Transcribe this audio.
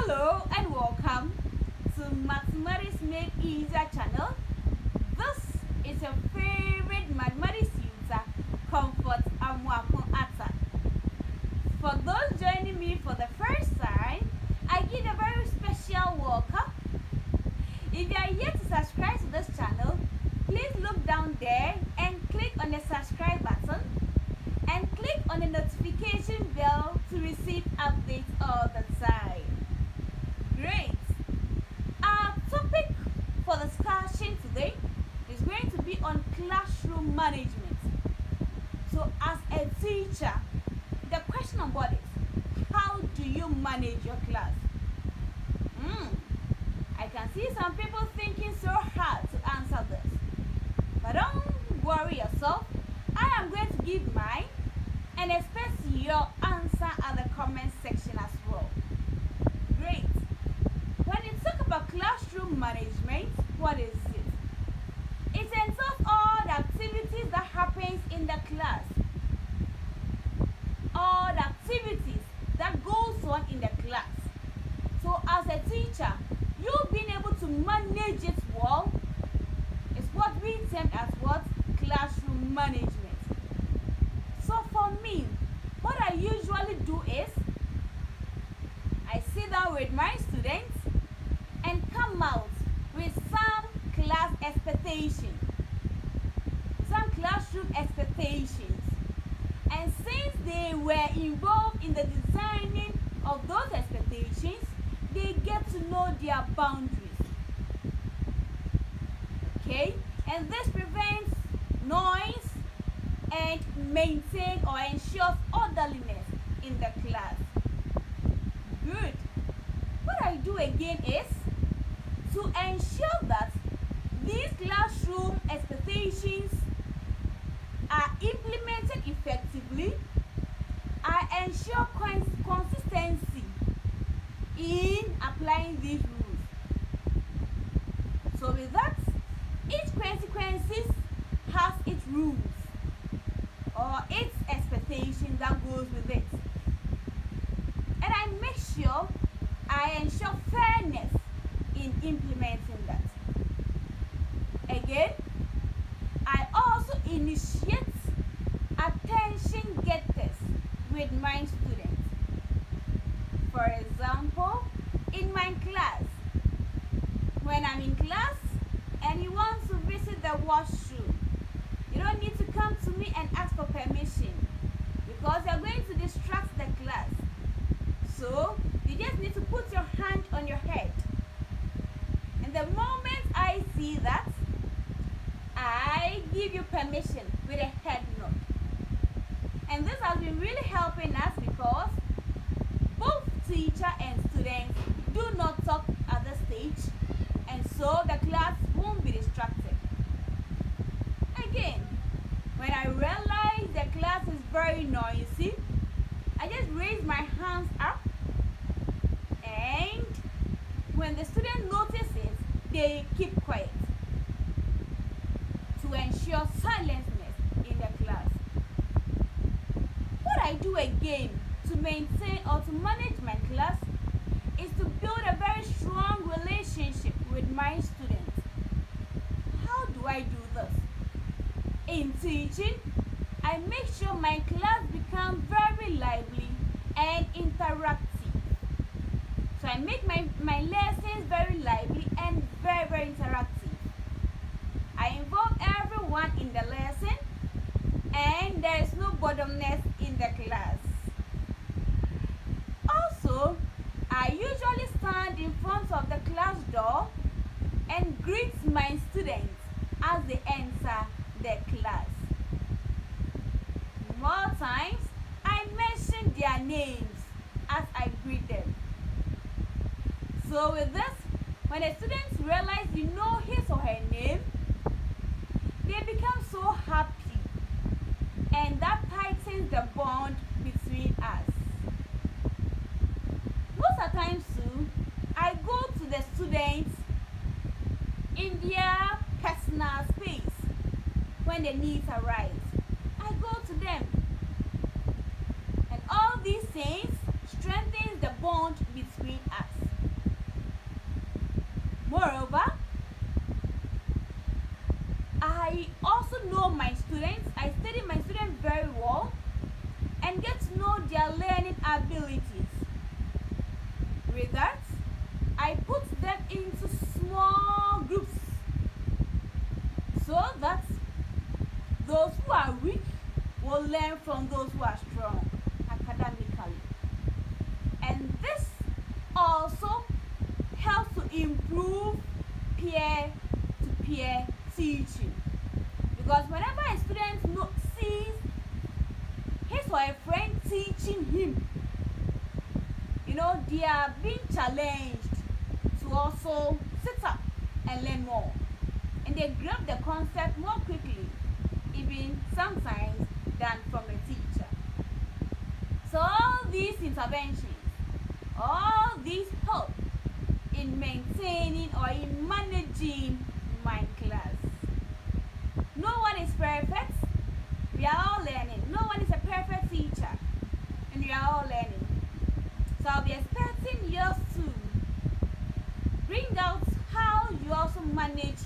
Hello and welcome to Mathematics Made Easier channel. This is your favorite mathematics tutor, Comfort Amwakun Atta. For those joining me for the first time, I give a very special welcome. If you are yet to subscribe to this channel, please look down there and click on the subscribe button and click on the notification bell to receive updates all the time. Great! Our topic for discussion today is going to be on classroom management. So as a teacher, the question on board is, how do you manage your class? I can see some people thinking so hard to answer this. But don't worry yourself. I am going to give mine and expect your answer at the comment section as well. Great. When you talk about classroom management, what is it? It entails all the activities that happens in the class. All the activities that goes on in the class. So as a teacher, you being able to manage it well is what we term as what? Classroom management. So for me, what I usually do is I sit down with my students and come out with some class expectations, some classroom expectations. And since they were involved in the designing of those expectations, they get to know their boundaries. Okay? And this prevents noise and maintain or ensures orderliness in the class. Good. What I do again is to ensure that these classroom expectations are implemented effectively. I ensure consistency in applying these rules. So with that, each consequences has its rules or its expectation that goes with it. And I make sure I ensure fairness in implementing that. Again, I also initiate attention getters with my students. For example, in my class, when I'm in class and you want to visit the washroom, you don't need to come to me and ask for permission because you're going to distract the class. So you just need to put your hand on your head. And the moment I see that, I give you permission with a head nod. And this has been really helping us because both teacher and students do not talk at the stage, and so the class won't be distracted. Again, when I realize the class is very noisy, I just raise my hands up, and when the student notices, they keep quiet to ensure silenceness in the class. What I do again to maintain or to manage my class is to build a very strong relationship with my students. How do I do this? In teaching, I make sure my class becomes very lively and interactive. So I make my lessons very lively and very interactive. I involve everyone in the lesson and there is no boredomness in the class. Also, I usually stand in front of the class door and greet my students as they enter the class. More times, I mention their names as I greet them. So with this, when the students realize you know his or her name, they become so happy, and that tightens the bond between us. Most of the time too, I go to the students in their personal space when the needs arise. I go to them, and all these things strengthens the bond between us. with that, I put them into small groups so that those who are weak will learn from those who are strong academically. And this also helps to improve peer-to-peer teaching. Because whenever a student sees his or a friend teaching him, they are being challenged to also sit up and learn more. And they grab the concept more quickly, even sometimes than from a teacher. So all these interventions, all these help in maintaining or in managing my class. No one is perfect. We are all learning. No one is a perfect teacher. And we are all learning. So I'll be expecting yours to bring out how you also manage